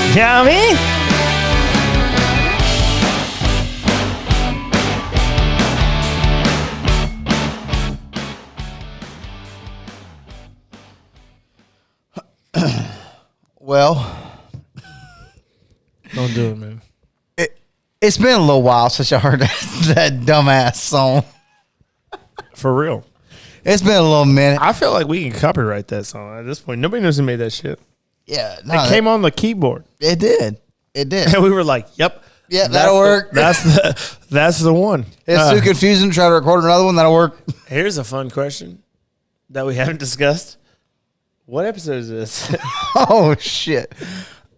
You know what I mean? Well, don't do it, man. It's been a little while since I heard that dumbass song. For real. It's been a little minute. I feel like we can copyright that song at this point. Nobody knows who made that shit. Yeah. No, it came on the keyboard. It did. It did. And we were like, yep. Yeah, that'll work. That's the one. It's too confusing to try to record another one. That'll work. Here's a fun question that we haven't discussed. What episode is this? Oh, shit.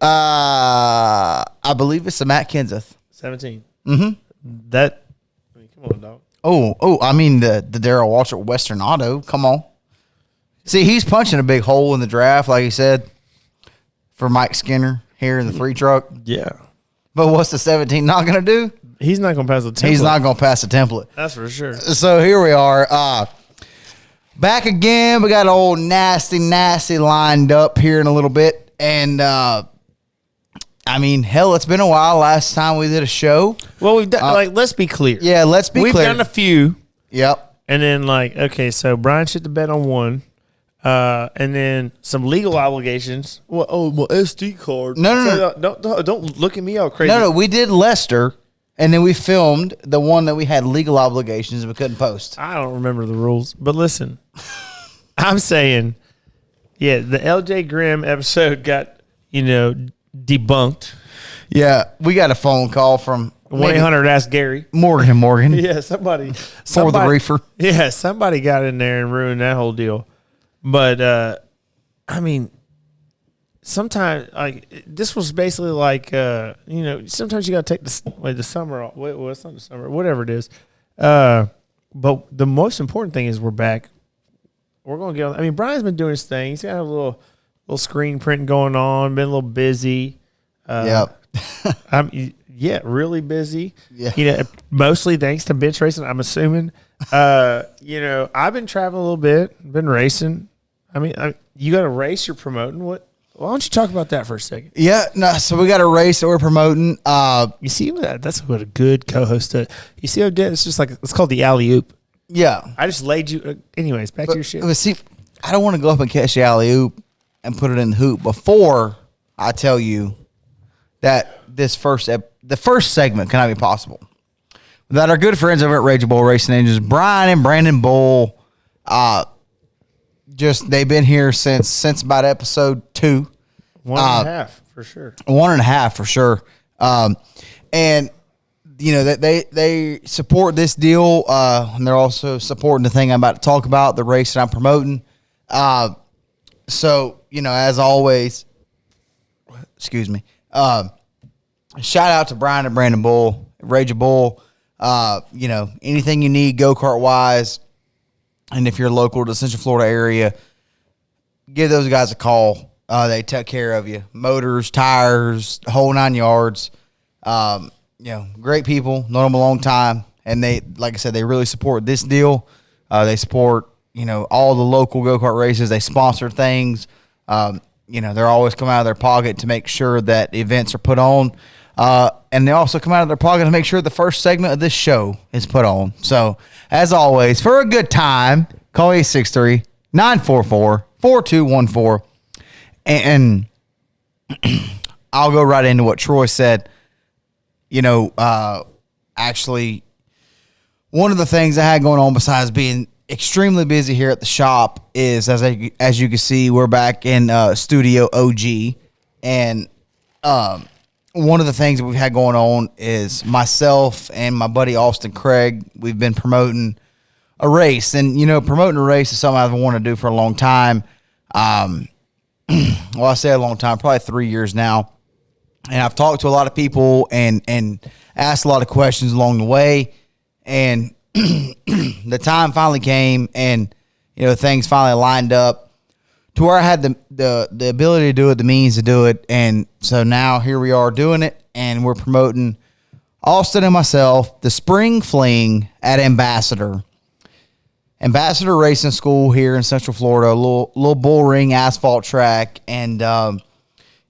I believe it's the Matt Kenseth. 17. Mm-hmm. Come on, dog. I mean the Darrell Waltrip Western Auto. Come on. See, he's punching a big hole in the draft, like he said, for Mike Skinner here in the 3 truck. Yeah. But what's the 17 not going to do? He's not going to pass the template. He's not going to pass the template. That's for sure. So here we are. Back again. We got old Nasse lined up here in a little bit. And, I mean, hell, it's been a while. Last time we did a show. Well, we've done, let's be clear. Yeah, let's be clear. We've done a few. Yep. And then, okay, so Brian shit the bed on one. And then some legal obligations. Well, my SD card. No. Don't look at me all crazy. No, we did Lester, and then we filmed the one that we had legal obligations and we couldn't post. I don't remember the rules. But listen, I'm saying, yeah, the LJ Grimm episode got, debunked. Yeah, we got a phone call from 1-800 Ask Gary. Morgan. Yeah, somebody. For the reefer. Yeah, somebody got in there and ruined that whole deal. But, I mean, sometimes, this was basically like, sometimes you got to take the summer off. Well, it's not the summer, whatever it is. But the most important thing is we're back. We're going to get on. I mean, Brian's been doing his thing. He's got a little screen printing going on, been a little busy. Yep. Really busy. Yeah. Mostly thanks to bench racing, I'm assuming. I've been traveling a little bit, been racing. I mean, you got a race you're promoting. Why don't you talk about that for a second? Yeah, no. So we got a race that we're promoting. You see that's what a good co-host does. You see how it did? It's just it's called the alley oop. Yeah. I just laid you. Anyways, back to your shit. But see, I don't want to go up and catch the alley oop and put it in the hoop before I tell you that the first segment cannot be possible. That our good friends over at Rage Bull Racing Engines, Brian and Brandon Bull, they've been here since about episode 2. 1.5 for sure. 1.5 for sure. And they support this deal, and they're also supporting the thing I'm about to talk about, the race that I'm promoting. So as always, excuse me. Shout out to Brian and Brandon Bull, Rage Bull. Anything you need go-kart wise, and if you're local to the Central Florida area, give those guys a call. They take care of you. Motors, tires, the whole 9 yards. Great people, known them a long time, and they, like I said, they really support this deal. They support, all the local go-kart races. They sponsor things. They're always coming out of their pocket to make sure that events are put on. And they also come out of their pocket to make sure the first segment of this show is put on. So, as always, for a good time, call 863-944-4214. And I'll go right into what Troy said. Actually, one of the things I had going on besides being extremely busy here at the shop is, as you can see, we're back in Studio OG. And one of the things that we've had going on is myself and my buddy Austin Craig, we've been promoting a race. And, promoting a race is something I've wanted to do for a long time. Well, I say a long time, probably 3 years now. And I've talked to a lot of people and asked a lot of questions along the way. And the time finally came and, things finally lined up to where I had the ability to do it, the means to do it. And so now here we are doing it, and we're promoting Austin and myself, the Spring Fling at Ambassador Racing School here in Central Florida, a little bull ring asphalt track. And,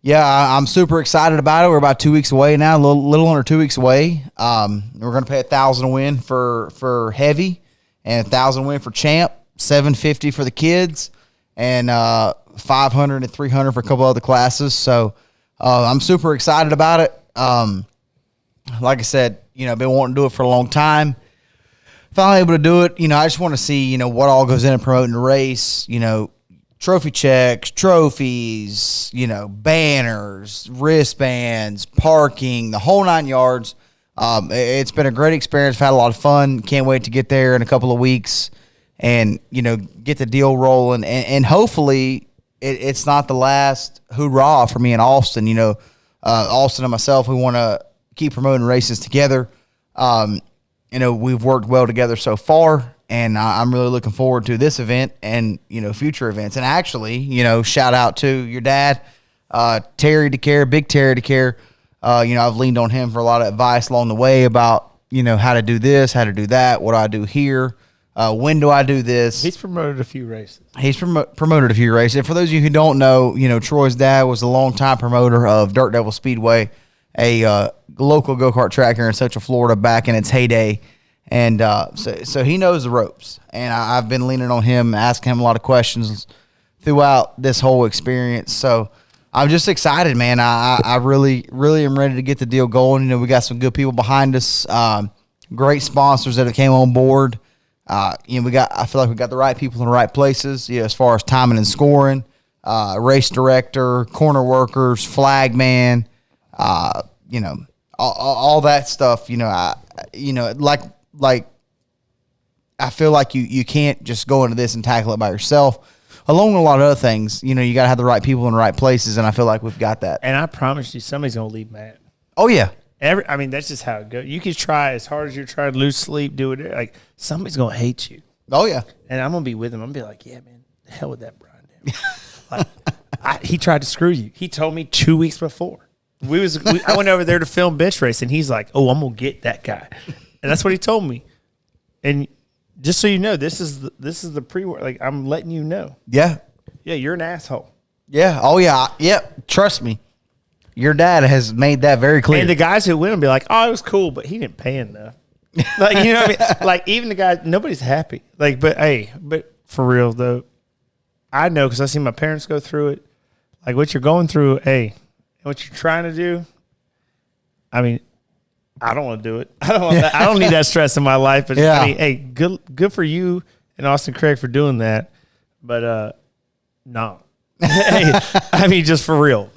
Yeah, I'm super excited about it. We're about 2 weeks away now, a little under 2 weeks away. We're going to pay $1,000 a win for heavy, and $1,000 a win for champ, $750 for the kids, and $500 and $300 for a couple other classes. So I'm super excited about it. Like I said, I've been wanting to do it for a long time. Finally able to do it. I just want to see what all goes into promoting the race. Trophy checks, trophies, banners, wristbands, parking, the whole 9 yards. It's been a great experience. I've had a lot of fun. Can't wait to get there in a couple of weeks and, get the deal rolling. And hopefully it's not the last hoorah for me in Austin. Austin and myself, we want to keep promoting races together. We've worked well together so far. And I'm really looking forward to this event and, future events. And actually, shout out to your dad, Terry DeCare, Big Terry DeCare. I've leaned on him for a lot of advice along the way about, how to do this, how to do that, what do I do here, when do I do this. He's promoted a few races. He's promoted a few races. And for those of you who don't know, Troy's dad was a longtime promoter of Dirt Devil Speedway, a local go-kart track here in Central Florida back in its heyday. And so he knows the ropes, and I've been leaning on him, asking him a lot of questions throughout this whole experience. So I'm just excited, man. I really, really am ready to get the deal going. We got some good people behind us, great sponsors that have came on board. I feel like we got the right people in the right places, as far as timing and scoring, race director, corner workers, flag man, all that stuff. Like I feel like you can't just go into this and tackle it by yourself. Along with a lot of other things, you got to have the right people in the right places, and I feel like we've got that. And I promise you, somebody's going to leave mad. Oh, yeah. That's just how it goes. You can try as hard as you're trying to lose sleep, do it. Like, somebody's going to hate you. Oh, yeah. And I'm going to be with him. I'm going to be like, yeah, man, the hell with that Brian. He tried to screw you. He told me 2 weeks before. I went over there to film bench race, and he's like, oh, I'm going to get that guy. And that's what he told me. And just so you know, this is the pre-work. Like, I'm letting you know. Yeah. Yeah, you're an asshole. Yeah. Oh, yeah. Yep. Trust me. Your dad has made that very clear. And the guys who win will be like, oh, it was cool, but he didn't pay enough. Like, you know what I mean? Like, even the guys, nobody's happy. Like, but for real, though, I know because I see my parents go through it. Like, what you're going through, and what you're trying to do, I don't want to do it. I don't need that stress in my life. But yeah. Good for you and Austin Craig for doing that. But no, just for real.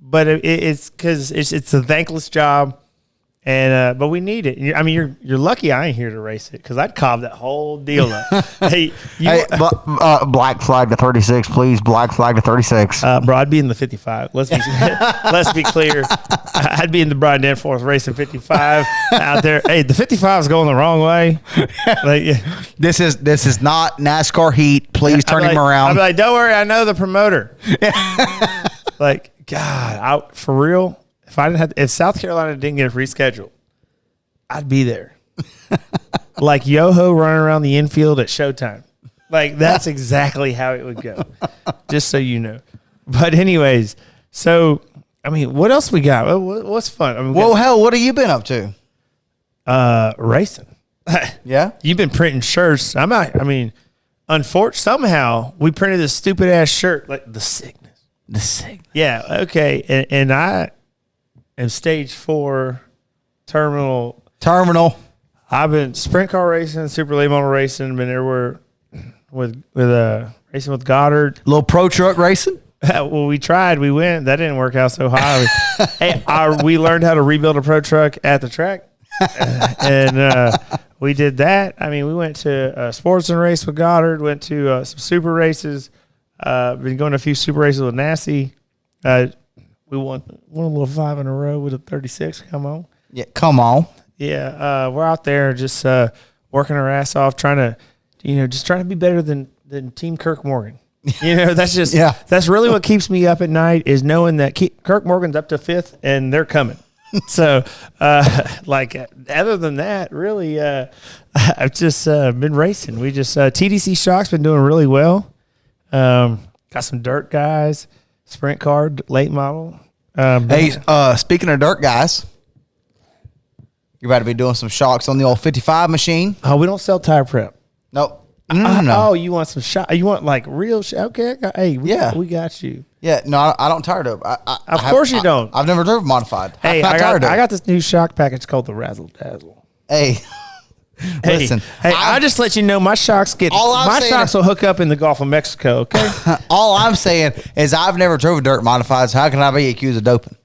But it's because it's a thankless job, and but we need it. You're lucky I ain't here to race it because I'd cob that whole deal up. Black flag to 36, please. Black flag to 36. Bro, I'd be in the 55. Let's be clear. I'd be in the Brian Danforth racing 55 out there. Hey, the 55 is going the wrong way. This is not NASCAR heat. Please turn him around. I'd be like, don't worry, I know the promoter. God, for real. If South Carolina didn't get rescheduled, I'd be there. Like Yoho running around the infield at Showtime. Like, that's exactly how it would go. Just so you know. But anyways, so what else we got? What's fun? Hell, what have you been up to? Racing. Yeah? You've been printing shirts. Unfortunately, somehow we printed this stupid ass shirt, like the sickness. Yeah, okay. And I am stage 4 terminal. I've been sprint car racing, super late model racing, been everywhere with racing with Goddard. Little pro truck racing? Well, we tried. We went. That didn't work out so high. We learned how to rebuild a pro truck at the track. And we did that. We went to a sports and race with Goddard, went to some super races. Been going to a few super races with Nasse. We won a little 5 in a row with a 36. Come on. Yeah, come on. Yeah, we're out there just working our ass off, trying to be better than Team Kirk Morgan. That's just that's really what keeps me up at night is knowing that Kirk Morgan's up to 5th and they're coming. So, other than that, really, I've just been racing. We just TDC Shock's been doing really well. Got some dirt guys. sprint car, late model. Hey, speaking of dirt, guys, you're about to be doing some shocks on the old 55 machine. Oh, we don't sell tire prep. Nope. No. Oh, you want some shot? You want like real shot? Okay, we got you. Yeah, no, I don't tire dope. Of course you don't. I've never driven modified. Hey, I got this new shock package called the Razzle Dazzle. Hey, listen. Hey, I just let you know my shocks will hook up in the Gulf of Mexico. Okay. All I'm saying is I've never driven dirt modifieds. How can I be accused of doping?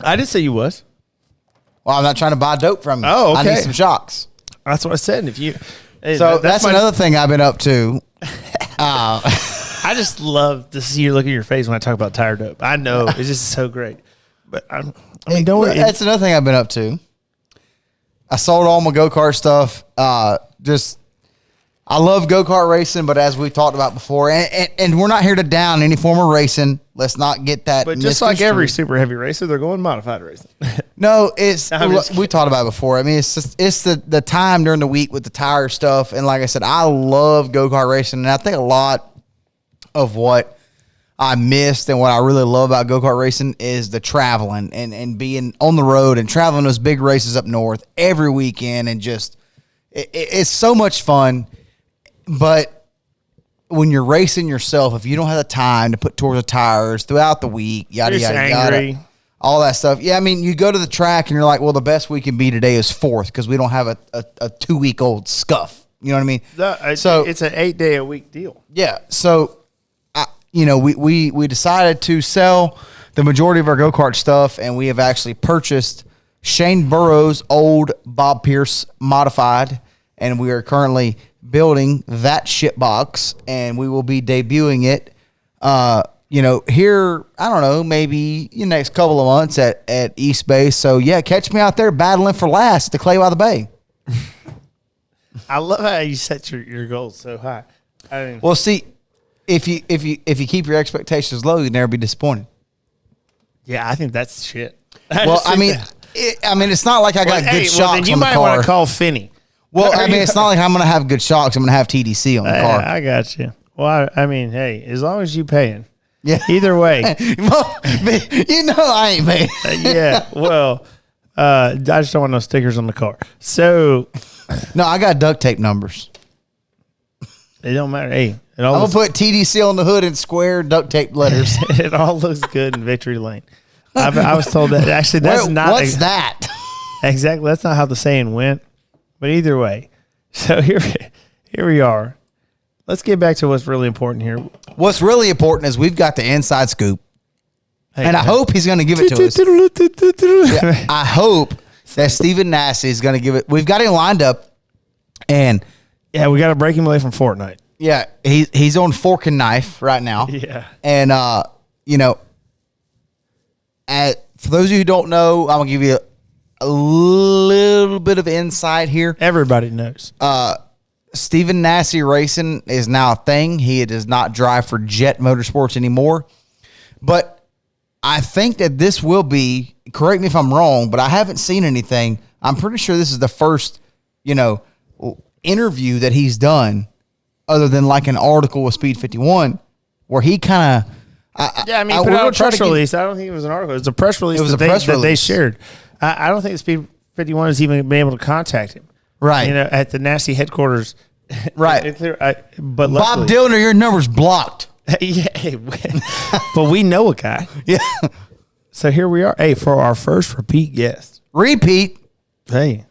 I didn't say you was. Well, I'm not trying to buy dope from you. Oh, okay. I need some shocks. That's what I said. And if you, so that's another thing I've been up to. I just love to see you look at your face when I talk about tire dope. I know it's just so great, but don't worry. That's another thing I've been up to. I sold all my go-kart stuff. I love go-kart racing, but as we talked about before, and we're not here to down any form of racing. Let's not get that. But just like every super heavy racer, they're going modified racing. No, we talked about it before. I mean, it's the time during the week with the tire stuff. And like I said, I love go-kart racing. And I think a lot of what I missed and what I really love about go-kart racing is the traveling and being on the road and traveling those big races up north every weekend. And just, it's so much fun. But when you're racing yourself, if you don't have the time to put towards the tires throughout the week, yada, yada, all that stuff. Yeah, I mean, you go to the track and you're like, well, the best we can be today is fourth because we don't have a 2-week-old scuff. You know what I mean? So it's an 8-day-a-week deal. Yeah. So, we decided to sell the majority of our go-kart stuff, and we have actually purchased Shane Burrow's old Bob Pierce modified, and we are currently building that shit box, and we will be debuting it, here, I don't know, maybe in the next couple of months at East Bay. So yeah, catch me out there battling for last at the Clay by the Bay. I love how you set your goals so high. Well, see, if you keep your expectations low, you'll never be disappointed. Yeah, I think that's shit. It's not like I got good shocks then you on the might car. Want to call Finney. Well, I mean, it's not like I'm going to have good shocks. I'm going to have TDC on the car. I got you. Well, I mean, hey, as long as you paying. Yeah. Either way. I ain't paying. Yeah. Well, I just don't want no stickers on the car. So. No, I got duct tape numbers. It don't matter. Hey. I'm going to put TDC on the hood in square duct tape letters. It all looks good in Victory Lane. I was told that. Actually, that's not. What's that? Exactly. That's not how the saying went. But either way, so here we are. Let's get back to what's really important here. What's really important is we've got the inside scoop. Hey, and I hope he's going to give it to us. Yeah, I hope that Steven Nasse is going to give it. We've got him lined up. And yeah, we got to break him away from Fortnite. Yeah, he's on fork and knife right now. Yeah. And, for those of you who don't know, I'm going to give you a little bit of insight here. Everybody knows. Steven Nasse Racing is now a thing. He does not drive for Jet Motorsports anymore. But I think that this will be, correct me if I'm wrong, but I haven't seen anything. I'm pretty sure this is the first, interview that he's done other than like an article with Speed 51 where he kind of... he put out a press release. I don't think it was an article. It was a press release that they shared. I don't think the Speed 51 has even been able to contact him. Right. At the Nasse headquarters. Right. But Bob Dillner, your number's blocked. Yeah. But we know a guy. Yeah. So here we are. Hey, for our first repeat guest. Repeat. Hey.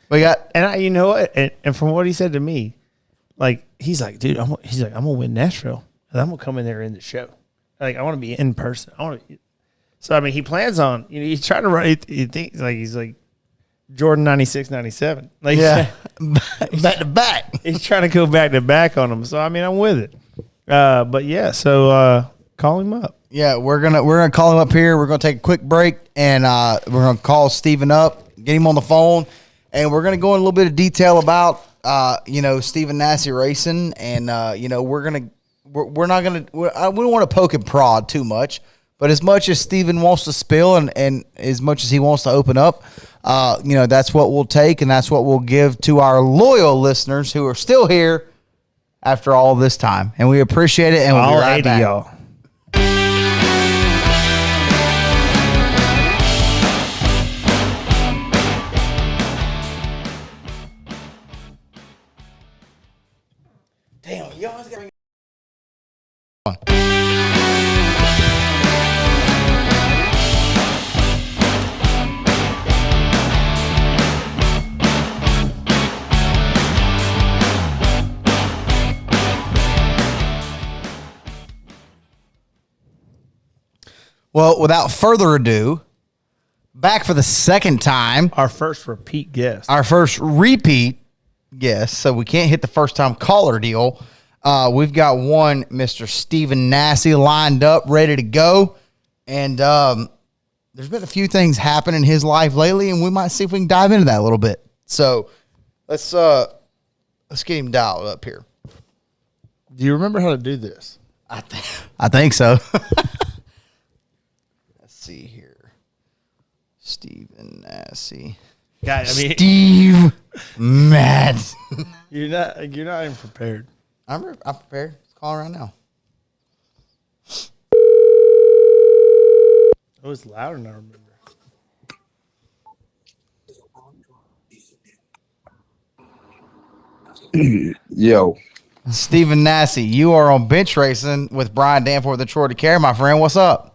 We got. And you know what? And from what he said to me, like, he's like, dude, I'm going to win Nashville. And I'm going to come in there in the show. Like, I want to be in person. So, I mean, he plans on, he's trying to run, he thinks like he's like Jordan 96, 97. Like, yeah. Back to back. He's trying to go back to back on him. So, I mean, I'm with it. But yeah, so call him up. Yeah, we're gonna call him up here. We're gonna take a quick break and we're gonna call Steven up, get him on the phone, and we're gonna go in a little bit of detail about Steven Nasse Racing, and we don't want to poke and prod too much, but as much as Steven wants to spill and as much as he wants to open up, that's what we'll take, and that's what we'll give to our loyal listeners who are still here after all this time, and we appreciate it. And we'll be right back. Y'all. Well, without further ado, back for the second time. Our first repeat guest. Our first repeat guest. So we can't hit the first time caller deal. We've got one Mr. Stephen Nasse lined up, ready to go. And there's been a few things happen in his life lately, and we might see if we can dive into that a little bit. So let's get him dialed up here. Do you remember how to do this? I think so. Let's see here. Stephen Nasse. Guys, I mean, Steve Mad. you're not even prepared. I'm prepared. Let's call him right now. It was louder than I remember. Yo, Stephen Nasse, you are on Bench Racing with Brian Danforth at Troy DeCare, my friend. What's up?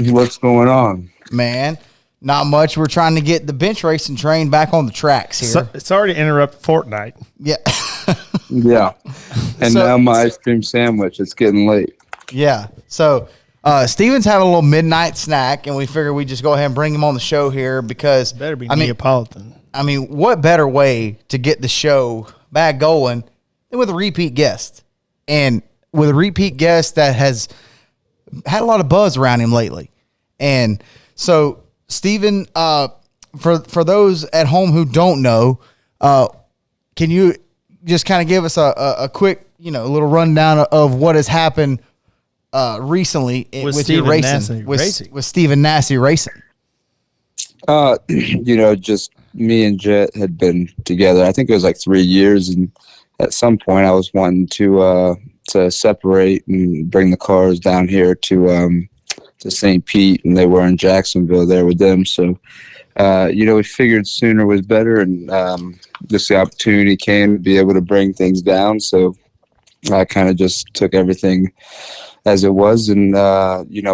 what's going on? Man, not much. We're trying to get the bench racing train back on the tracks here. So, it's already interrupted Fortnite. Yeah. Yeah, and So- now my ice cream sandwich. It's getting late. Yeah. So Steven's having a little midnight snack, and we figured we'd just go ahead and bring him on the show here because Better be I mean, Neapolitan. what better way to get the show back going than with a repeat guest? And with a repeat guest that has had a lot of buzz around him lately. And so, Steven, for those at home who don't know, can you just kind of give us a quick, little rundown of what has happened recently with your Stephen Nasse racing, Racing. with Stephen Nasse Racing? Just me and Jet had been together. I think it was like 3 years, and at some point I was wanting to separate and bring the cars down here to St. Pete, and they were in Jacksonville there with them. So, we figured sooner was better, and just the opportunity came to be able to bring things down. So I kind of just took everything as it was, and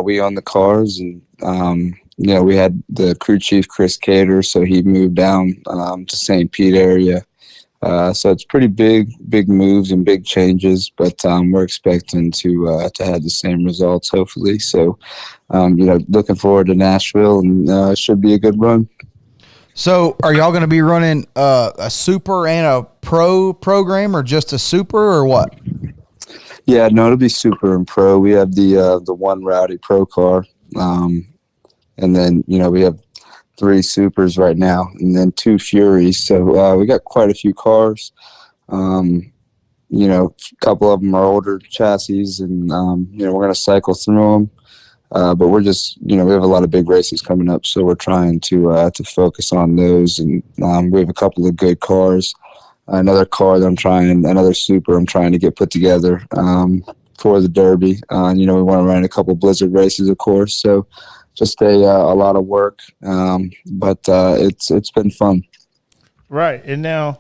we owned the cars, and we had the crew chief Chris Cater, so he moved down to St. Pete area. So it's pretty big moves and big changes, but we're expecting to have the same results, hopefully. So, looking forward to Nashville, and it should be a good run. So, are y'all going to be running a super and a pro program, or just a super, or what? Yeah, no, it'll be super and pro. We have the one Rowdy pro car, and then we have 3 supers right now, and then 2 Furies. So we got quite a few cars. A couple of them are older chassis, and we're going to cycle through them. But we're just, we have a lot of big races coming up, so we're trying to focus on those. And we have a couple of good cars. Another super I'm trying to get put together for the Derby. We want to run a couple Blizzard races, of course. So just a lot of work, but it's been fun. Right. And now,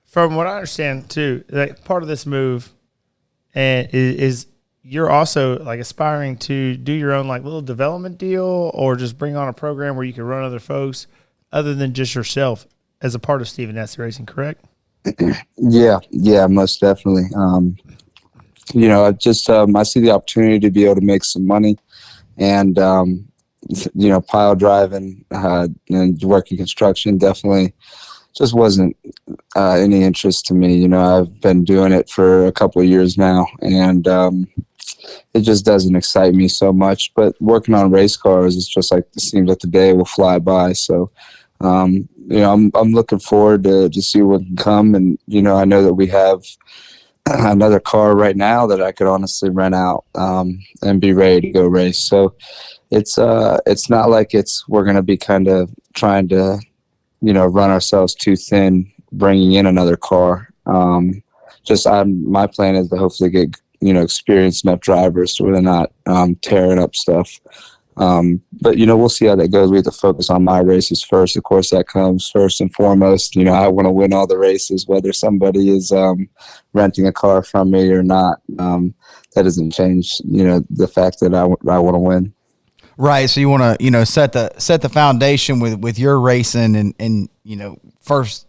from what I understand, too, like part of this move and is you're also like aspiring to do your own like little development deal, or just bring on a program where you can run other folks other than just yourself as a part of Stephen Nasse Racing, correct? Yeah, most definitely. I just I see the opportunity to be able to make some money, and pile driving and working construction definitely just wasn't any interest to me. I've been doing it for a couple of years now, and it just doesn't excite me so much. But working on race cars, it's just like it seems like the day will fly by. So, I'm looking forward to see what can come, and I know that we have another car right now that I could honestly rent out and be ready to go race. So it's not like we're going to be kind of trying to run ourselves too thin bringing in another car. My plan is to hopefully get experienced enough drivers so they're not tearing up stuff. But we'll see how that goes. We have to focus on my races first. Of course, that comes first and foremost. I want to win all the races, whether somebody is renting a car from me or not. That doesn't change, the fact that I want to win. Right. So you want to, set the foundation with your racing and first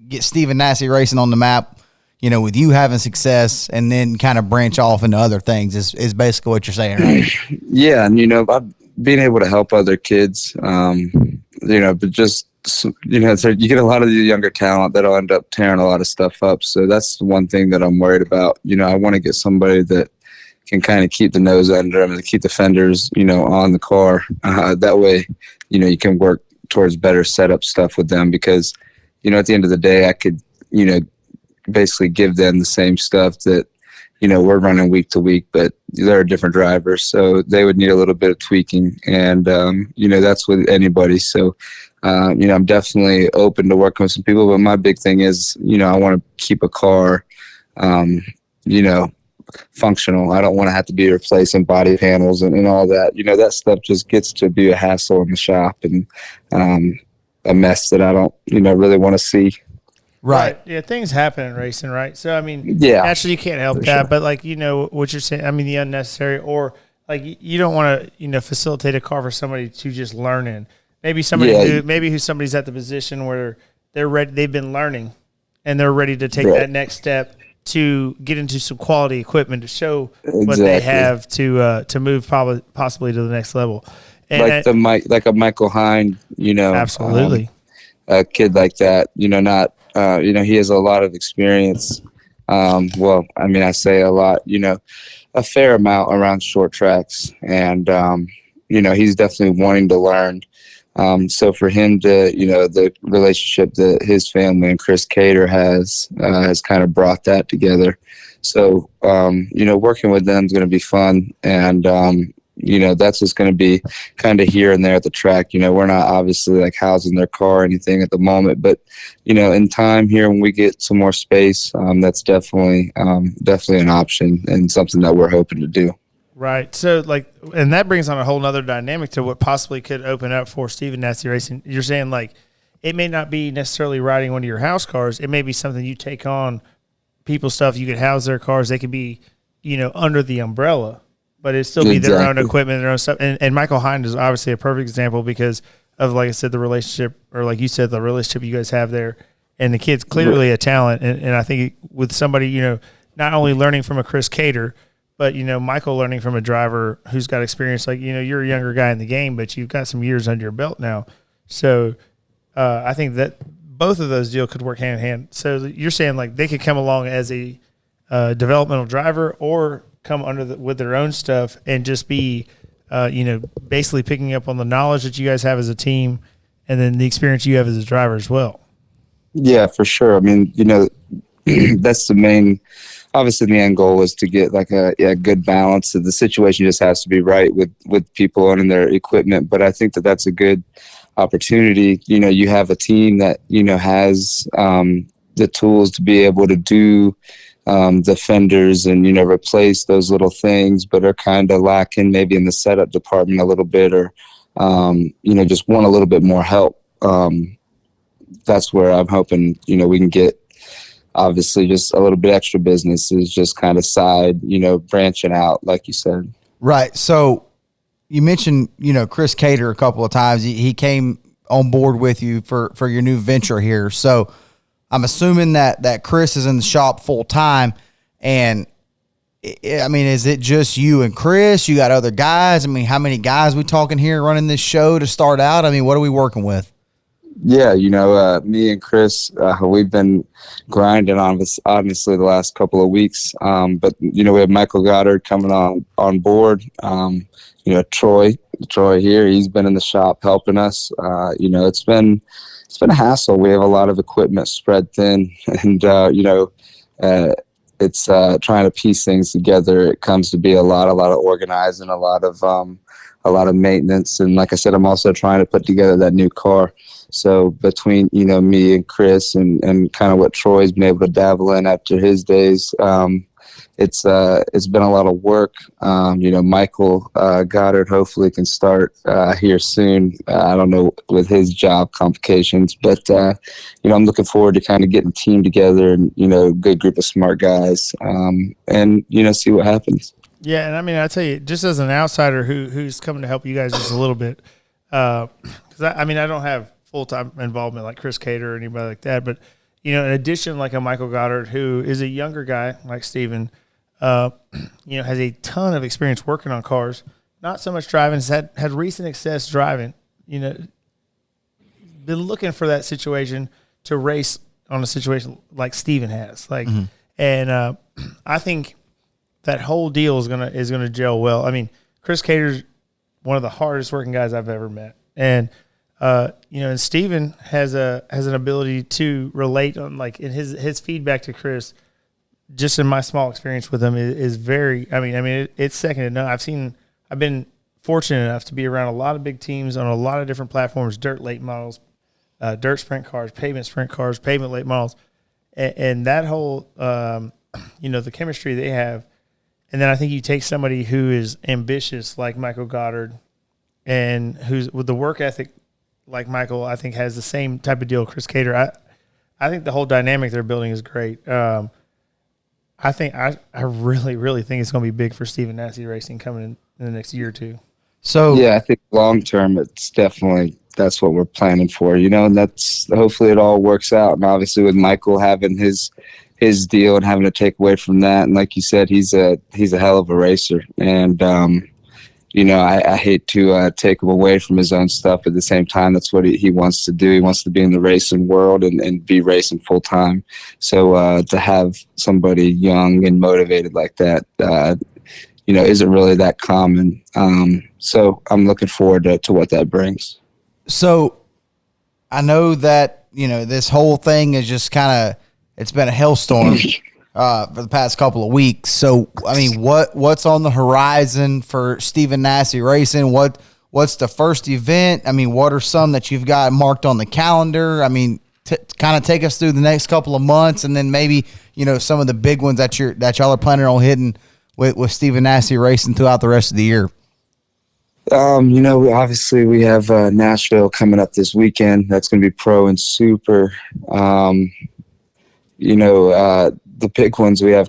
get Stephen Nasse Racing on the map, with you having success, and then kind of branch off into other things is basically what you're saying, right? Yeah. And, being able to help other kids, but just, so you get a lot of the younger talent that'll end up tearing a lot of stuff up. So that's the one thing that I'm worried about. I want to get somebody that can kind of keep the nose under them and keep the fenders, on the car. That way, you can work towards better setup stuff with them because, at the end of the day, I could, basically give them the same stuff that, we're running week to week, but they're different drivers. So they would need a little bit of tweaking. And, that's with anybody. So, I'm definitely open to working with some people, but my big thing is, I want to keep a car, functional. I don't want to have to be replacing body panels and all that. That stuff just gets to be a hassle in the shop and a mess that I don't, really want to see. Right. Yeah, things happen in racing, right? So, I mean, Yeah, naturally you can't help that, sure. but like, what you're saying, I mean, the unnecessary or like you don't want to, facilitate a car for somebody to just learn in. Maybe somebody who somebody's at the position where they're ready, they've been learning and they're ready to take that next step to get into some quality equipment to show what they have to move possibly to the next level. And like a Michael Hine, absolutely. A kid like that, not, he has a lot of experience. I say a lot, a fair amount around short tracks and, he's definitely wanting to learn. So for him to, the relationship that his family and Chris Cater has kind of brought that together. So, working with them is going to be fun. And, that's just going to be kind of here and there at the track. We're not obviously like housing their car or anything at the moment, but, in time here when we get some more space, that's definitely an option and something that we're hoping to do. Right. So, and that brings on a whole nother dynamic to what possibly could open up for Steven Nasse Racing. You're saying, it may not be necessarily riding one of your house cars. It may be something you take on people's stuff. You could house their cars. They could be, under the umbrella, but it'd still be their own equipment, their own stuff. And Michael Hine is obviously a perfect example because of, like I said, the relationship, or like you said, the relationship you guys have there. And the kid's clearly a talent. And I think with somebody, not only learning from a Chris Cater, but, Michael learning from a driver who's got experience, like, you're a younger guy in the game, but you've got some years under your belt now. So I think that both of those deals could work hand in hand. So you're saying, they could come along as a developmental driver or come with their own stuff and just be, basically picking up on the knowledge that you guys have as a team and then the experience you have as a driver as well. Yeah, for sure. I mean, that's the main – obviously the end goal is to get a good balance. The situation just has to be right with people owning their equipment. But I think that's a good opportunity. You have a team that, has the tools to be able to do the fenders and, replace those little things, but are kind of lacking maybe in the setup department a little bit or, just want a little bit more help. That's where I'm hoping, we can get, obviously just a little bit extra business is just kind of side, branching out, like you said. Right. So you mentioned, Chris Cater a couple of times. He came on board with you for your new venture here. So I'm assuming that Chris is in the shop full time. And I mean, is it just you and Chris? You got other guys? I mean, how many guys we talking here running this show to start out? I mean, what are we working with? Yeah, me and Chris, we've been grinding on this, obviously, the last couple of weeks. But, we have Michael Goddard coming on board. Troy here, he's been in the shop helping us. It's been a hassle. We have a lot of equipment spread thin and, it's trying to piece things together. It comes to be a lot of organizing, a lot of maintenance. And like I said, I'm also trying to put together that new car. So between, me and Chris and kind of what Troy's been able to dabble in after his days, it's been a lot of work. Michael Goddard hopefully can start here soon. I don't know with his job complications, but, I'm looking forward to kind of getting a team together and, a good group of smart guys and, see what happens. Yeah, and I mean, I tell you, just as an outsider who's coming to help you guys just a little bit, because I don't have full-time involvement like Chris Cater or anybody like that, but in addition, like a Michael Goddard, who is a younger guy like Steven, has a ton of experience working on cars. not so much driving, has had recent success driving. You know, been looking for that situation to race on a situation like Steven has. Like, and I think that whole deal is gonna gel well. I mean, Chris Cater's one of the hardest working guys I've ever met, and and Steven has an ability to relate on, like, in his feedback to Chris. Just in my small experience with him is very. I mean, it's second to none. I've been fortunate enough to be around a lot of big teams on a lot of different platforms, dirt late models, dirt sprint cars, pavement sprint cars, pavement late models, and that whole the chemistry they have. And then I think you take somebody who is ambitious like Michael Goddard, and who's with the work ethic like Michael, I think has the same type of deal Chris Cater. I think the whole dynamic they're building is great. I really, really think it's going to be big for Steven Nasse Racing coming in the next year or two. So yeah, I think long term, it's definitely that's what we're planning for, and that's hopefully it all works out. And obviously with Michael having his deal and having to take away from that, and like you said, he's a hell of a racer, and I hate to take him away from his own stuff. At the same time, that's what he wants to do. He wants to be in the racing world and be racing full time. So to have somebody young and motivated like that, isn't really that common. So I'm looking forward to what that brings. So I know that, this whole thing is just it's been a hellstorm for the past couple of weeks. So, I mean, what's on the horizon for Steven Nasse Racing? What's the first event? I mean, what are some that you've got marked on the calendar? I mean, kind of take us through the next couple of months, and then maybe, some of the big ones that y'all are planning on hitting with Steven Nasse Racing throughout the rest of the year. Obviously we have Nashville coming up this weekend. That's going to be pro and super. The big ones we have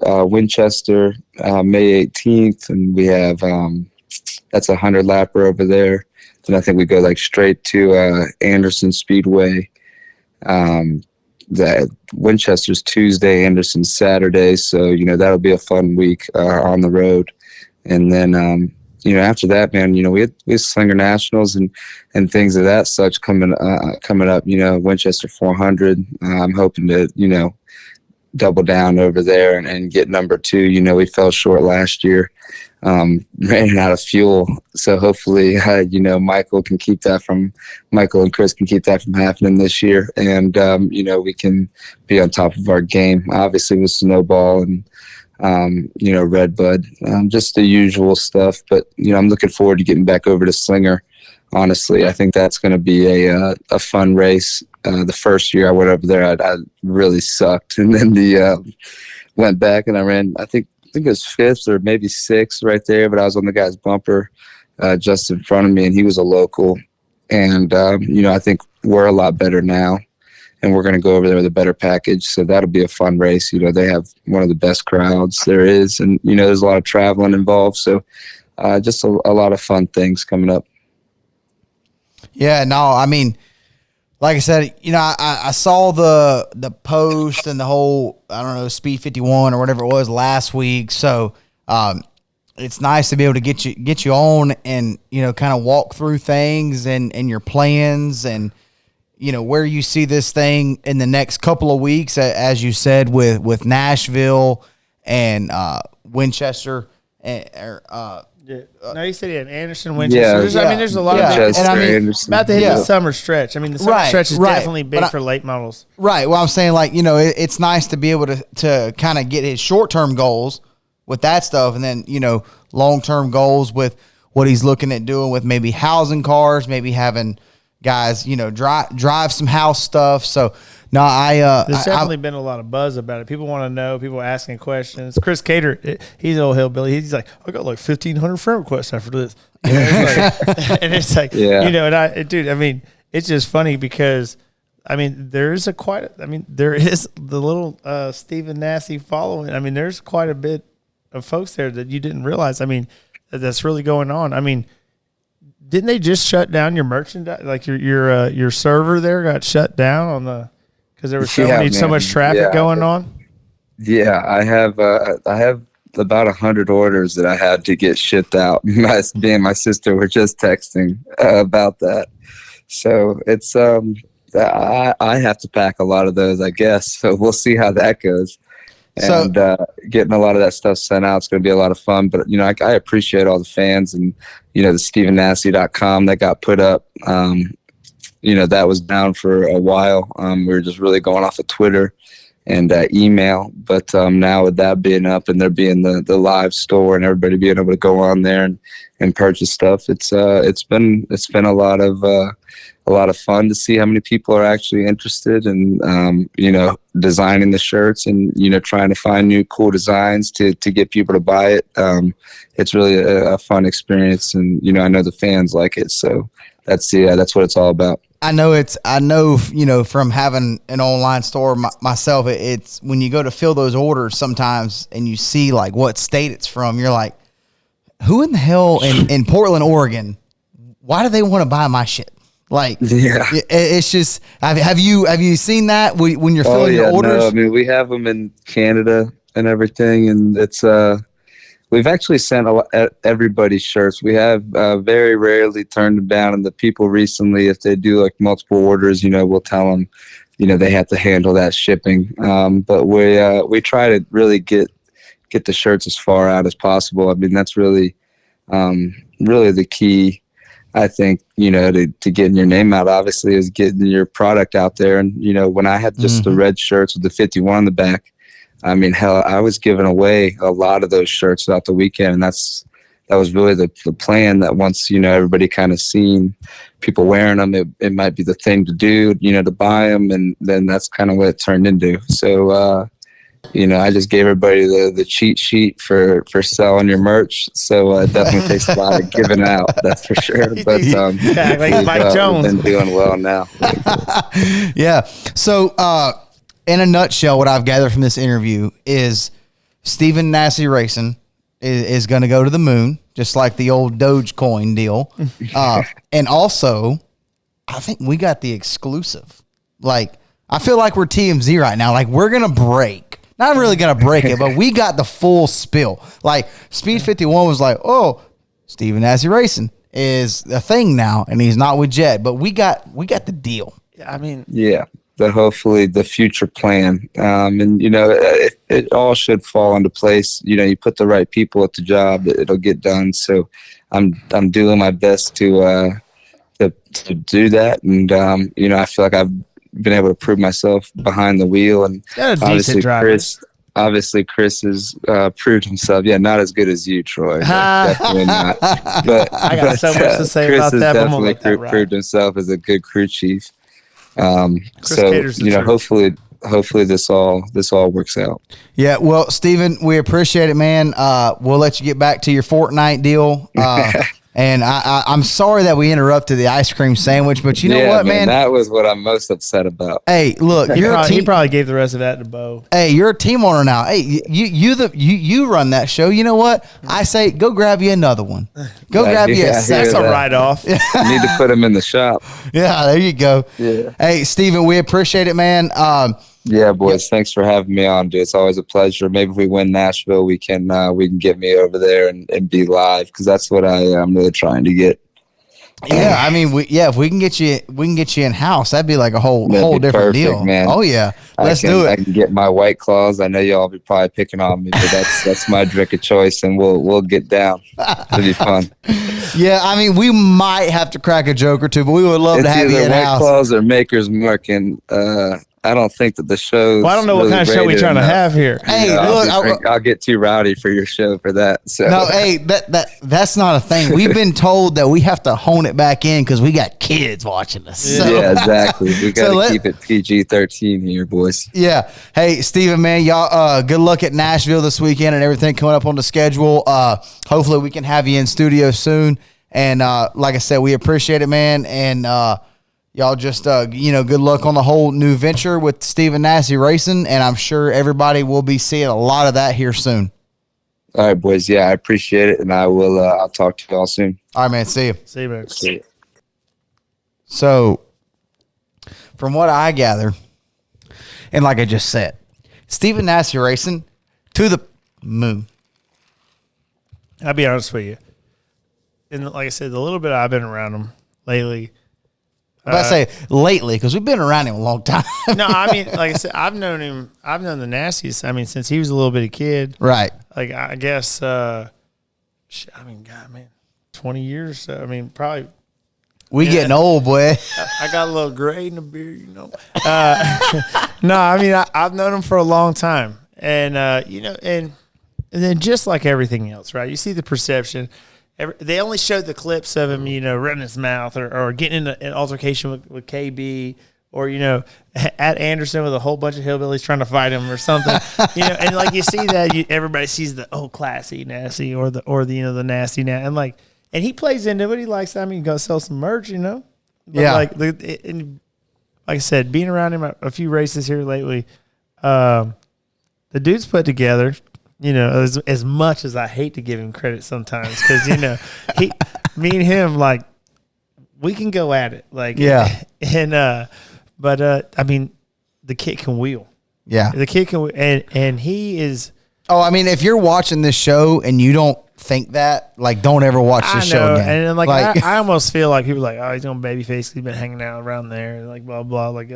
Winchester May 18th, and we have that's a 100-lapper over there. Then I think we go straight to Anderson Speedway. That Winchester's Tuesday, Anderson's Saturday, so that'll be a fun week on the road. And then after that, man, we have Slinger Nationals and things of that such coming up. Winchester 400. I'm hoping to double down over there and get number 2. We fell short last year, ran out of fuel. So hopefully, Michael and Chris can keep that from happening this year. And, we can be on top of our game, obviously with Snowball and, Redbud, just the usual stuff. But, I'm looking forward to getting back over to Slinger. Honestly, I think that's going to be a fun race. The first year I went over there, I really sucked, and then went back and I ran. I think it was 5th or maybe 6th right there, but I was on the guy's bumper just in front of me, and he was a local. And I think we're a lot better now, and we're going to go over there with a better package. So that'll be a fun race. They have one of the best crowds there is, and there's a lot of traveling involved. So just a lot of fun things coming up. Yeah, no, I mean, like I said, I saw the post and the whole, I don't know, Speed 51 or whatever it was last week. So it's nice to be able to get you on and, kind of walk through things and your plans and, where you see this thing in the next couple of weeks, as you said, with Nashville and Winchester no, you said he had Anderson, Winchester. Yeah, there's a lot of big, and about to hit the summer stretch. The summer stretch is definitely big for late models. Right. Well, I'm saying it's nice to be able to kind of get his short-term goals with that stuff, and then long-term goals with what he's looking at doing with maybe housing cars, maybe having guys drive some house stuff. So no, there's definitely been a lot of buzz about it. People want to know. People asking questions. Chris Cater, he's an old hillbilly. He's like, I got 1,500 friend requests after this, and it's like, dude. It's just funny because, there is there is the little Steven Nasse following. There's quite a bit of folks there that you didn't realize. That's really going on. Didn't they just shut down your merchandise? Like your server there got shut down because there was so much traffic going on. Yeah, I have about 100 orders that I had to get shipped out. Me and my sister were just texting about that. So it's I have to pack a lot of those, I guess. So we'll see how that goes. And getting a lot of that stuff sent out is going to be a lot of fun. But, I appreciate all the fans and, the StephenNasse.com that got put up. That was down for a while. We were just really going off of Twitter and email. But now with that being up and there being the live store and everybody being able to go on there and purchase stuff, it's been a lot of fun to see how many people are actually interested in, designing the shirts and, trying to find new cool designs to get people to buy it. It's really a fun experience, and, I know the fans like it. So that's what it's all about. I know, from having an online store myself, it's when you go to fill those orders sometimes and you see like what state it's from, you're like, who in the hell in Portland, Oregon, why do they want to buy my shit? Like, yeah, it's just, have you seen that when you're filling your orders? No, I mean, we have them in Canada and everything, and it's, we've actually sent everybody's shirts. We have very rarely turned them down, and the people recently, if they do like multiple orders, we'll tell them, they have to handle that shipping. But we try to really get the shirts as far out as possible. I mean, that's really the key. I think, to getting your name out, obviously, is getting your product out there. And, when I had just the red shirts with the 51 on the back, I mean, hell, I was giving away a lot of those shirts throughout the weekend. And that was really the plan, that once, everybody kind of seen people wearing them, it might be the thing to do, to buy them. And then that's kind of what it turned into. So, I just gave everybody the cheat sheet for selling your merch. So it definitely takes a lot of giving out, that's for sure. But like Mike Jones, we've been doing well now. Yeah. So in a nutshell, what I've gathered from this interview is Stephen Nasse Racin is going to go to the moon, just like the old Dogecoin deal. And also, I think we got the exclusive. Like, I feel like we're TMZ right now. Like, we're going to break. Not really going to break it, but we got the full spill. Like, Speed 51 was like, oh, Stephen Nasse Racin is a thing now, and he's not with Jet. But we got the deal. I mean, yeah, hopefully the future plan. And, it all should fall into place. You put the right people at the job, it'll get done. So I'm doing my best to do that. And, I feel like I've been able to prove myself behind the wheel, and obviously Chris has proved himself. Yeah, not as good as you, Troy. Definitely not. But I got so much to say Chris about that. Has definitely proved himself as a good crew chief. Hopefully this all works out. Yeah, well, Stephen, we appreciate it, man. We'll let you get back to your Fortnite deal. And I'm sorry that we interrupted the ice cream sandwich, but you know what, man? That was what I'm most upset about. Hey, look, he probably gave the rest of that to Bo. Hey, you're a team owner now. Hey, you run that show. You know what? I say go grab you another one. Go grab you a second. That's a write-off. You need to put him in the shop. Yeah, there you go. Yeah. Hey, Stephen, we appreciate it, man. Yeah, boys. Thanks for having me on, dude. It's always a pleasure. Maybe if we win Nashville, we can get me over there and be live, because that's what I'm really trying to get. Yeah, I mean, if we can get you in house, that'd be like a whole different perfect, deal, man. Oh yeah, let's do it. I can get my White Claws. I know y'all be probably picking on me, but that's my drink of choice, and we'll get down. It'll be fun. Yeah, I mean, we might have to crack a joke or two, but we would love to have you in White house. Claws or Maker's Mark, and I don't think that the show. Well, I don't know what kind of show we're trying to have here. Hey, look, I'll get too rowdy for your show for that. So. No, hey, that's not a thing. We've been told that we have to hone it back in because we got kids watching us. So. Yeah, exactly. We got to keep it PG-13 here, boys. Yeah. Hey, Stephen, man, y'all, good luck at Nashville this weekend and everything coming up on the schedule. Hopefully, we can have you in studio soon. And like I said, we appreciate it, man. And y'all just, good luck on the whole new venture with Stephen Nasse Racin, and I'm sure everybody will be seeing a lot of that here soon. All right, boys. Yeah, I appreciate it, and I'll talk to y'all soon. All right, man. See you. See you, man. See you. So, from what I gather, and like I just said, Stephen Nasse Racin to the moon. I'll be honest with you. And like I said, the little bit I've been around him lately. I say lately because we've been around him a long time. No, I mean, like I said, I've known the Nasties. I mean, since he was a little bitty kid. Right. Like I guess. God, man, 20 years. I mean, probably. We getting old, boy. I got a little gray in the beard, you know. No, I mean, I've known him for a long time, and and then just like everything else, right? You see the perception. They only showed the clips of him, running his mouth or getting in an altercation with KB or, at Anderson with a whole bunch of hillbillies trying to fight him or something, and like you see that everybody sees the, classy Nasse or the nasty Nasse. And he plays into it. He likes, go sell some merch, But yeah. Like I said, being around him a few races here lately, the dude's put together. As much as I hate to give him credit sometimes, because me and him, like, we can go at it, like, yeah. And but I mean, the kid can wheel. Yeah, the kid can, and he is. Oh, I mean, if you're watching this show and you don't think that, like, don't ever watch this show again. And then, I almost feel like people are like, oh, he's on babyface. He's been hanging out around there, like blah blah. Like,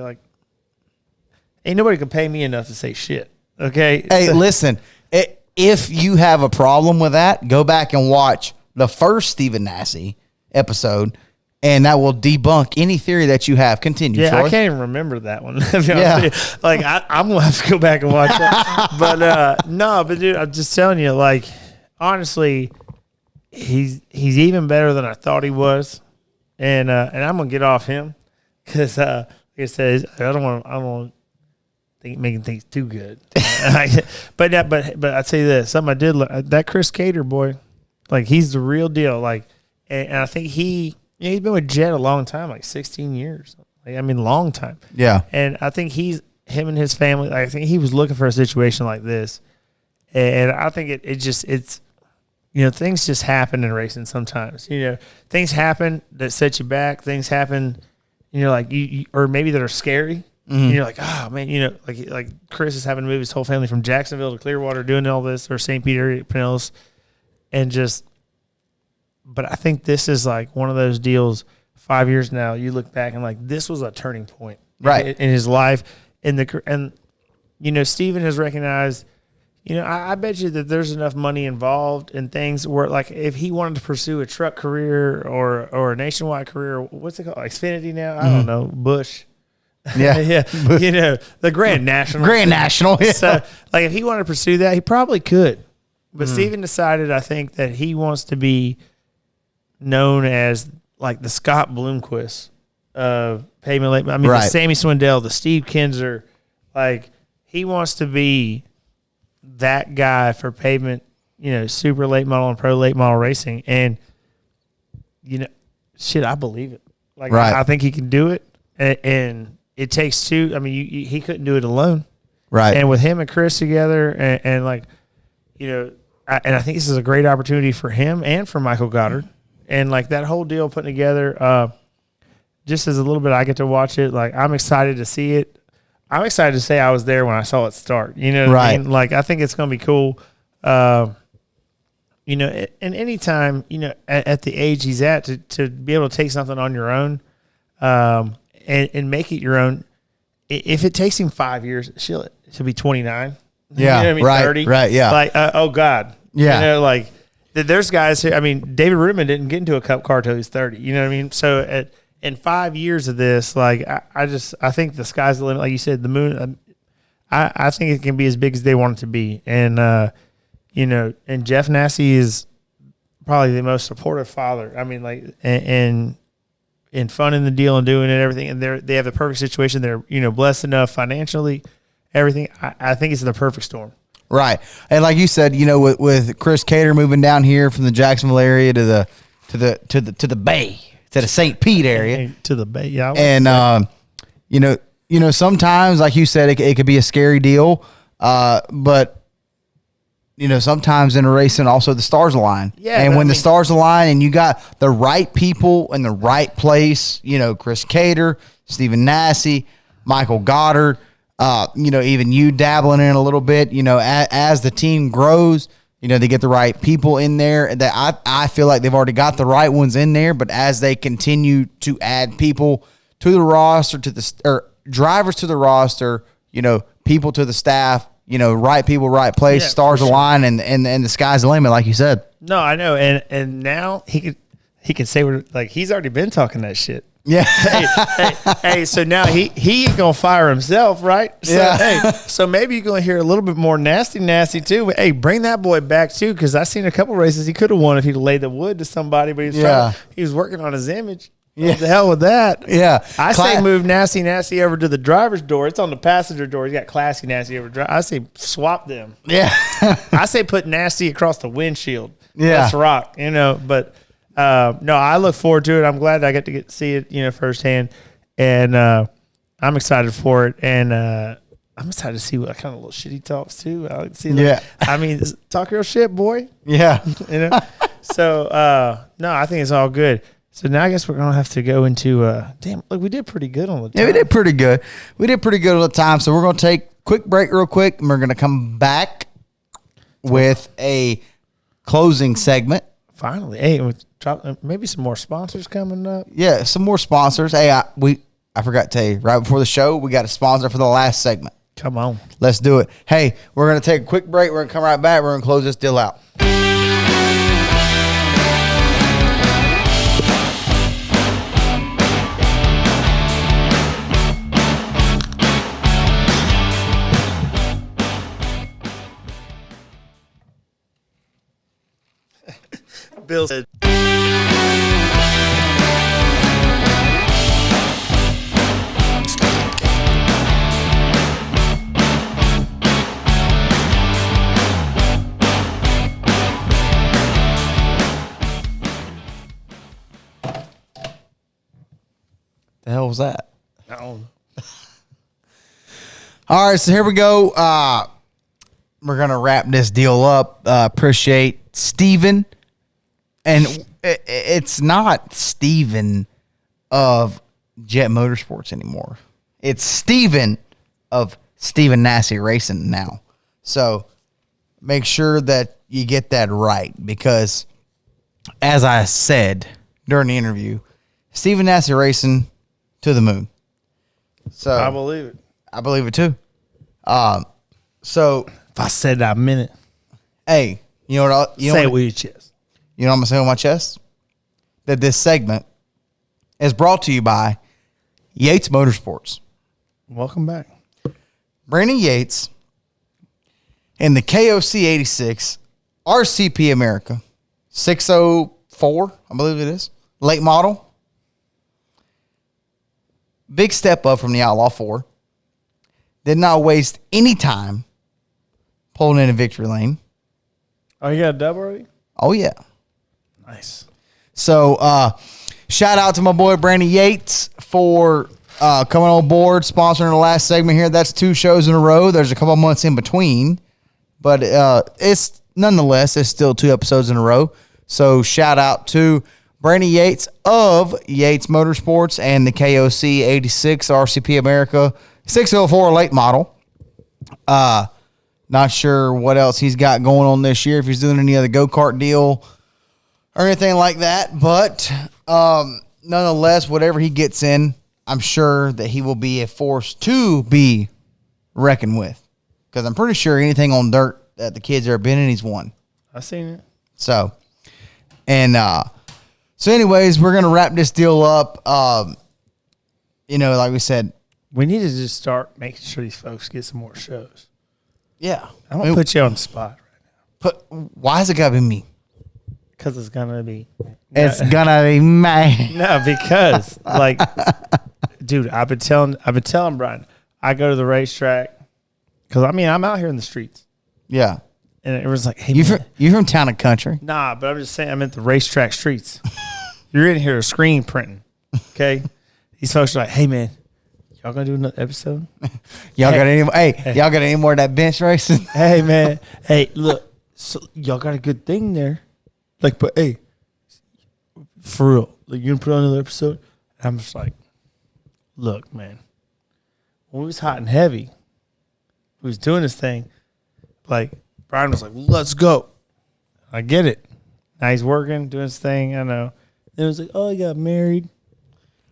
ain't nobody can pay me enough to say shit. Okay. Hey, listen. If you have a problem with that, go back and watch the first Stephen Nasse episode, and that will debunk any theory that you have. Continue. Yeah, Troy. I can't even remember that one. Yeah. Like, I'm going to have to go back and watch that. But, no, but, dude, I'm just telling you, like, honestly, he's even better than I thought he was. And I'm going to get off him because, like I said, I don't want making things too good. But I'd say this. Something I did learn, that Chris Cater boy, like, he's the real deal. Like, and I think he's been with Jet a long time, like 16 years. Like, I mean, long time. Yeah. And I think him and his family, I think he was looking for a situation like this. And I think it's things just happen in racing sometimes. Things happen that set you back. Things happen, like you or maybe that are scary. Mm-hmm. And you're like, oh man, like Chris is having to move his whole family from Jacksonville to Clearwater, doing all this, or St. Peter, Pinellas, and just. But I think this is like one of those deals. 5 years now, you look back and like this was a turning point, right, in his life. And Steven has recognized. I bet you that there's enough money involved in things where, like, if he wanted to pursue a truck career or a nationwide career, what's it called, Xfinity now? I don't know, Bush. Yeah. Yeah. The Grand National. Grand National. Yeah. So, like, if he wanted to pursue that, he probably could. But Steven decided, I think, that he wants to be known as, like, the Scott Bloomquist of payment late. I mean, right. The Sammy Swindell, the Steve Kinzer. Like, he wants to be that guy for pavement, super late model and pro late model racing. And, I believe it. Like, right. I think he can do it. And it takes two. I mean, he couldn't do it alone, right? And with him and Chris together, and I think this is a great opportunity for him and for Michael Goddard, and like that whole deal putting together. Just as a little bit, I get to watch it. Like, I'm excited to see it. I'm excited to say I was there when I saw it start. You know what I mean? Like, I think it's going to be cool. And anytime, at the age he's at, to be able to take something on your own, and make it your own. If it takes him 5 years, she'll be 29. Yeah, right, 30. Right, yeah. Like, oh God, yeah. Like there's guys who, I mean, David Rudman didn't get into a cup car till he's 30. You know what I mean? So in 5 years of this, like I think the sky's the limit. Like you said, the moon. I think it can be as big as they want it to be, and and Jeff Nasse is probably the most supportive father. I mean, like and fun in the deal and doing it, everything, and they have the perfect situation. They're blessed enough financially, everything. I think it's the perfect storm. Right, and like you said, with Chris Cater moving down here from the Jacksonville area to the Bay, to the St. Pete area, to the Bay, yeah. And sometimes, like you said, it could be a scary deal, but. Sometimes in racing, also the stars align. Yeah, and when the stars align and you got the right people in the right place, Chris Cater, Stephen Nasse, Michael Goddard, even you dabbling in a little bit, as the team grows, they get the right people in there. That I feel like they've already got the right ones in there, but as they continue to add people to the roster, or drivers to the roster, people to the staff, right people, right place, stars align, and the sky's the limit, like you said. No, I know, and now he can say like he's already been talking that shit. Yeah. hey, so now he ain't gonna fire himself, right? So, Yeah. So maybe you're gonna hear a little bit more nasty too. But hey, bring that boy back too, because I seen a couple races he could have won if he'd laid the wood to somebody, but he was working on his image. Yeah. What the hell with that? Yeah. I say move Nasty over to the driver's door. It's on the passenger door. He's got Classy Nasty over driver. I say swap them. Yeah. I say put Nasty across the windshield. Yeah. Let's rock, but no, I look forward to it. I'm glad I get to see it, firsthand. And I'm excited for it. And I'm excited to see what kind of little shit he talks too. I like to see I mean, talk real shit, boy. Yeah. So, no, I think it's all good. So now I guess we're going to have to go into, look, we did pretty good on the time. Yeah, we did pretty good. On the time. So we're going to take a quick break real quick, and we're going to come back with a closing segment. Finally. Hey, maybe some more sponsors coming up. Yeah, some more sponsors. Hey, I forgot to tell you, right before the show, we got a sponsor for the last segment. Come on. Let's do it. Hey, we're going to take a quick break. We're going to come right back. We're going to close this deal out. Bill said. The hell was that? No. All right, so here we go. We're going to wrap this deal up. Appreciate Steven. And it's not Steven of Jet Motorsports anymore. It's Steven of Steven Nasse Racing now. So make sure that you get that right, because as I said during the interview, Steven Nasse Racing to the moon. So I believe it. I believe it too. So if I said that, I meant it. Hey, you know what? Say it with your chest. You know what I'm going to say with my chest? That this segment is brought to you by Yates Motorsports. Welcome back. Brandon Yates in the KOC 86 RCP America 604, I believe it is, late model. Big step up from the Outlaw 4. Did not waste any time pulling in a victory lane. Oh, you got a dub already? Oh, yeah. Nice. So, shout out to my boy Brandon Yates for coming on board, sponsoring the last segment here. That's 2 shows in a row. There's a couple months in between, but it's nonetheless, it's still 2 episodes in a row. So, shout out to Brandon Yates of Yates Motorsports and the KOC 86 RCP America 604 late model. Not sure what else he's got going on this year, if he's doing any other go-kart deal or anything like that. But nonetheless, whatever he gets in, I'm sure that he will be a force to be reckoned with. Because I'm pretty sure anything on dirt that the kid's ever been in, he's won. I seen it. So anyways, we're going to wrap this deal up. Like we said, we need to just start making sure these folks get some more shows. Yeah. I'm going to put you on the spot right now. But why has it got to be me? Because it's going to be. It's going to be me. No, because, dude, I've been telling Brian, I go to the racetrack. Because, I'm out here in the streets. Yeah. And it was like, hey, you from town and country? Nah, but I'm just saying, I'm at the racetrack streets. You're in here screen printing. Okay? These folks are like, hey, man. Y'all gonna do another episode? Y'all got any more of that bench racing? Hey, man. Hey, look. So y'all got a good thing there. But hey, for real, you gonna put on another episode? And I'm just like, look, man. When we was hot and heavy, we was doing this thing. Brian was like, let's go. I get it. Now he's working, doing his thing. I know. Then it was like, oh, he got married.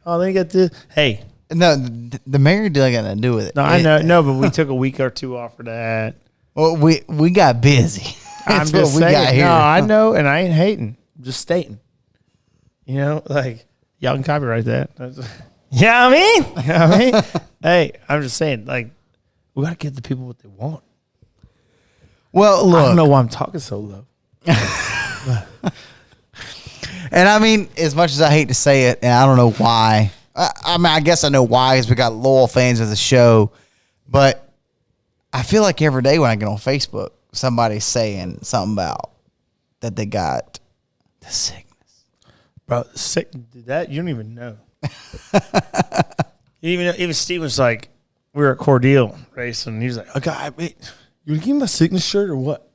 Oh, then he got this. Hey. No, the married deal got nothing to do with it. No, I know. No, but we took a week or two off for that. Well, we got busy. I'm just saying. No, I know, and I ain't hating. I'm just stating. You know, like, y'all can copyright that. Yeah, I mean? You know what I mean? Hey, I'm just saying, like, we got to give the people what they want. Well, look. I don't know why I'm talking so low. And I mean, as much as I hate to say it, and I don't know why. I mean, I guess I know why, because we got loyal fans of the show. But I feel like every day when I get on Facebook, somebody's saying something about that they got the sickness. Bro, sick, that you don't even know. Even Steve was like, we were at Cordeal Racing, and he was like, okay, wait, you give me my sickness shirt or what?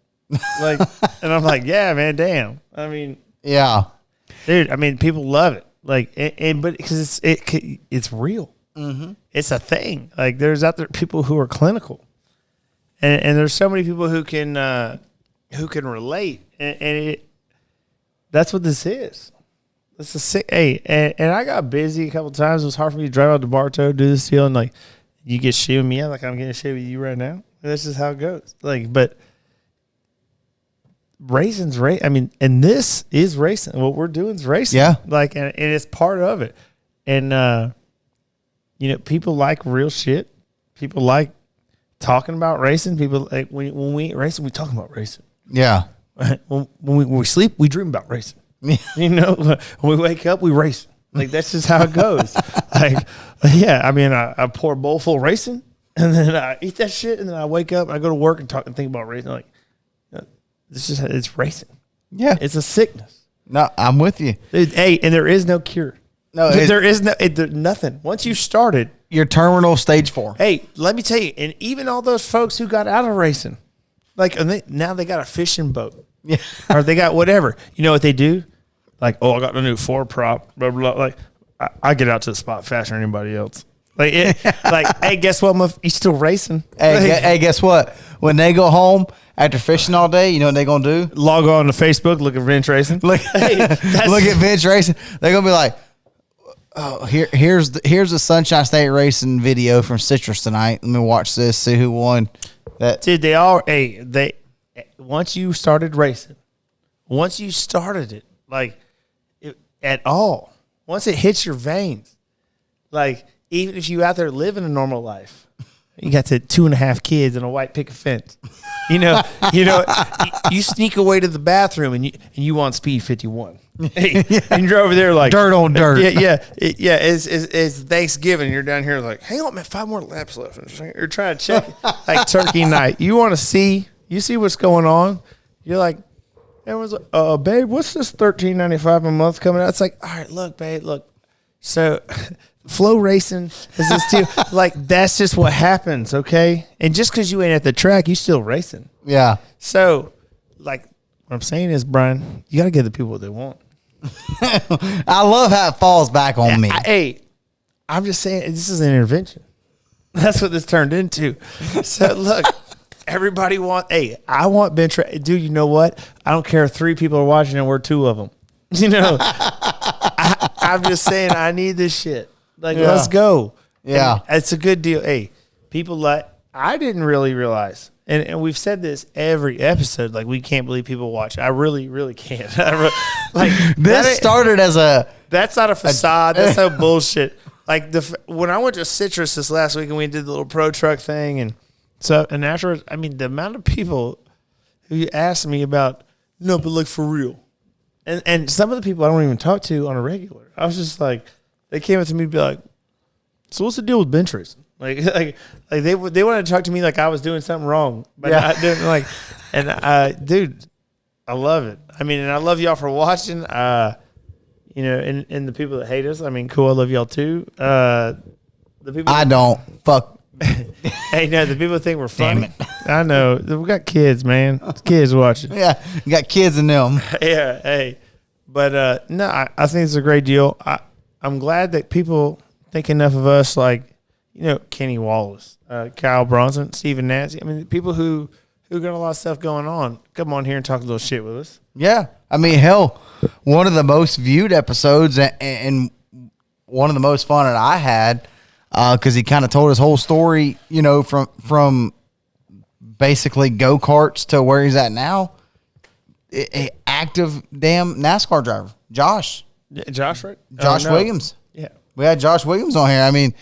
Like, and I'm like, yeah, man, damn. I mean, yeah, dude. I mean, people love it. Like, but because it's real. Mm-hmm. It's a thing. Like, there's out there people who are clinical, and there's so many people who can relate, and that's what this is. It's a sick. Hey, and I got busy a couple times. It was hard for me to drive out to Bartow, do this deal, and like you get shit with me, like I'm getting shit with you right now. That's just how it goes. Like, but racing's race. I mean, and this is racing. What we're doing is racing. Yeah. Like, and it's part of it. And you know, people like real shit. People like talking about racing. People like when we ain't racing, we talking about racing. yeah. When we sleep, we dream about racing. You know, when we wake up, we race. Like, that's just how it goes. Like, yeah, I mean, I pour a bowl full of racing, and then I eat that shit, and then I wake up, I go to work and talk and think about racing. Like, it's racing. Yeah. It's a sickness. No, I'm with you. Hey, and there is no cure. No, there is nothing. Once you started, your terminal stage 4. hey, let me tell you, and even all those folks who got out of racing, like, and now they got a fishing boat. Yeah. Or they got whatever. You know what they do? Like, oh, I got the new Ford prop. Blah, blah, blah. Like, I get out to the spot faster than anybody else. Like, hey, guess what? You still racing. Hey, guess what? When they go home after fishing all day, you know what they're going to do? Log on to Facebook, look at Vince Racing. Look at Vince Racing. They're going to be like, oh, here's the Sunshine State Racing video from Citrus tonight. Let me watch this, see who won. Dude, once you started racing, once you started it, like, at all, once it hits your veins, like, even if you out there living a normal life, you got the 2.5 kids and a white picket fence, you you sneak away to the bathroom and you want speed 51. Hey, and you're over there like dirt on dirt. Yeah. It's Thanksgiving. You're down here like, hang on, man, 5 more laps left. You're trying to check like turkey night. You want to see what's going on. You're like, everyone's like, babe, what's this $13.95 a month coming out? It's like, all right, look, babe, look. So flow racing is this too. Like, that's just what happens, okay? And just because you ain't at the track, you still racing. Yeah. So, like, what I'm saying is, Brian, you got to give the people what they want. I love how it falls back on me. Hey, I'm just saying, this is an intervention. That's what this turned into. So, look. Everybody I want bench. Dude, you know what? I don't care if 3 people are watching and we're 2 of them. You know, I'm just saying I need this shit. Like, let's go. Yeah. And it's a good deal. Hey, people I didn't really realize, and we've said this every episode, like, we can't believe people watch. I really, really can't. This started as that's not a facade. That's no bullshit. Like, when I went to Citrus this last week and we did the little pro truck thing, and afterwards, I mean, the amount of people who asked me about, no, but like, for real. And some of the people I don't even talk to on a regular. I was just like, they came up to me and be like, so what's the deal with bench racing? Like they wanted to talk to me like I was doing something wrong. But I didn't like, and dude, I love it. I mean, and I love y'all for watching. You know, and the people that hate us, I mean, cool, I love y'all too. The people I don't. Fuck. Hey, no, the people think we're funny. Damn it. I know. We got kids, man. Kids watching. Yeah, you got kids in them. Yeah, hey. But, no, I think it's a great deal. I'm glad that people think enough of us, like, you know, Kenny Wallace, Kyle Bronson, Stephen Nasse. I mean, people who who got a lot of stuff going on, come on here and talk a little shit with us. Yeah. I mean, hell, one of the most viewed episodes and one of the most fun that I had, because he kind of told his whole story, you know, from basically go-karts to where he's at now. Active damn NASCAR driver, Josh. Yeah, Josh, right? Josh Williams. Yeah. We had Josh Williams on here. I mean,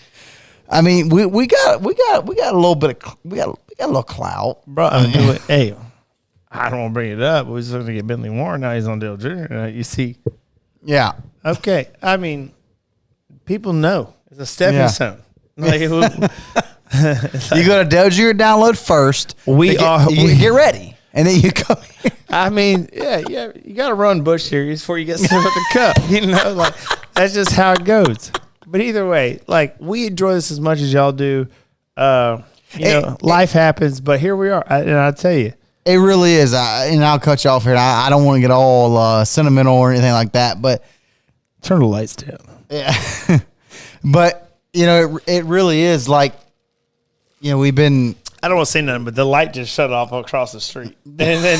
we got a little bit of we got a little clout, Bro, hey, I don't want to bring it up, but we're just going to get Bentley Warren. Now he's on Dale Jr. You see. Yeah. Okay. I mean, people know. It's a stepping stone. Like, You go to Dale Jr. download first. We get ready. And then you come here. I mean, yeah, you got to run Busch Series before you get stuck with the cup. You know, like, that's just how it goes. But either way, like, we enjoy this as much as y'all do. Life happens, but here we are. And I'll tell you. It really is. And I'll cut you off here. I don't want to get all sentimental or anything like that, but turn the lights down. Yeah. But, it really is like, we've been. I don't want to say nothing, but the light just shut off across the street. And then,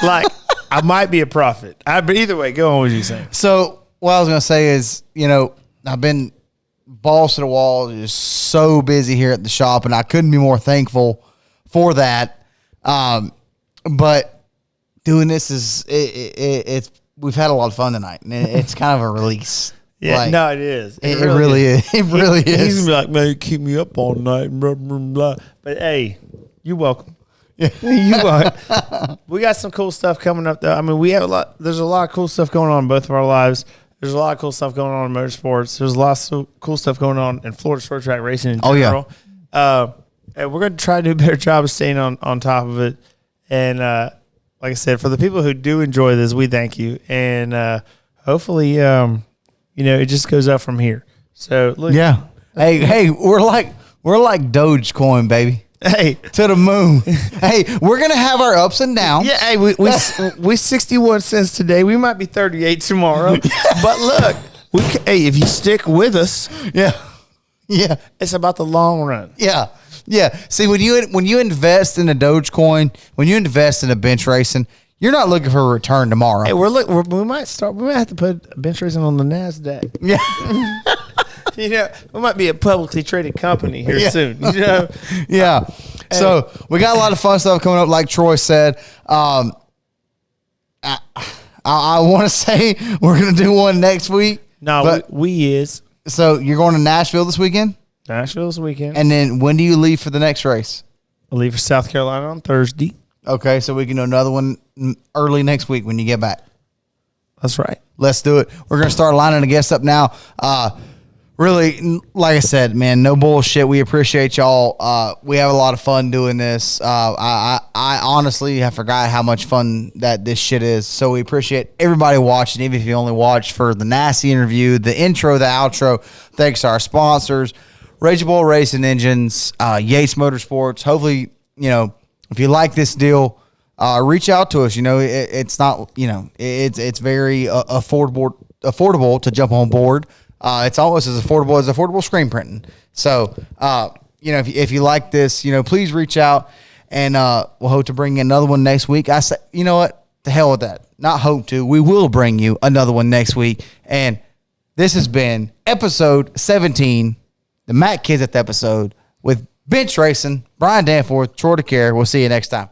like, I might be a prophet. But either way, go on with what you're saying. So, what I was going to say is, I've been balls to the wall, just so busy here at the shop, and I couldn't be more thankful for that. But doing this it's we've had a lot of fun tonight, and it's kind of a release. Yeah, like, no, it is. It really is. It really is. He's gonna be like, man, you keep me up all night, blah, blah, blah. But hey, you're welcome. Yeah, you are. We got some cool stuff coming up, though. I mean, we have a lot. There's a lot of cool stuff going on in both of our lives. There's a lot of cool stuff going on in motorsports. There's lots of cool stuff going on in Florida short track racing in general. And we're going to try to do a better job of staying on top of it. And like I said, for the people who do enjoy this, we thank you. And hopefully, it just goes up from here. So look, yeah. Hey, we're like Dogecoin, baby. Hey, to the moon. Hey, we're gonna have our ups and downs. Yeah. Hey, we 61 cents today. We might be 38 tomorrow. But look, if you stick with us, yeah, it's about the long run. Yeah. Yeah. See, when you invest in a Dogecoin, when you invest in a bench racing, you're not looking for a return tomorrow. Hey, we might have to put bench racing on the NASDAQ. Yeah. We might be a publicly traded company here soon. Yeah. Hey. So we got a lot of fun stuff coming up, like Troy said. I want to say we're going to do one next week. No, we is. So you're going to Nashville this weekend? Nashville this weekend. And then when do you leave for the next race? I'll leave for South Carolina on Thursday. Okay, so we can do another one early next week when you get back. That's right. Let's do it. We're going to start lining the guests up now. Really, like I said, man, no bullshit. We appreciate y'all. We have a lot of fun doing this. I honestly have forgot how much fun that this shit is. So we appreciate everybody watching, even if you only watch for the Nasse interview, the intro, the outro. Thanks to our sponsors, Rage Bull Racing Engines, Yates Motorsports. Hopefully, if you like this deal, reach out to us. It's not, it's very affordable to jump on board. It's almost as affordable screen printing. So, if you like this, please reach out, and we'll hope to bring you another one next week. I say, you know what? The hell with that. Not hope to. We will bring you another one next week. And this has been episode 17, the Matt Kids at the episode with Bench Racing, Brian Danforth, Troy DeCare. We'll see you next time.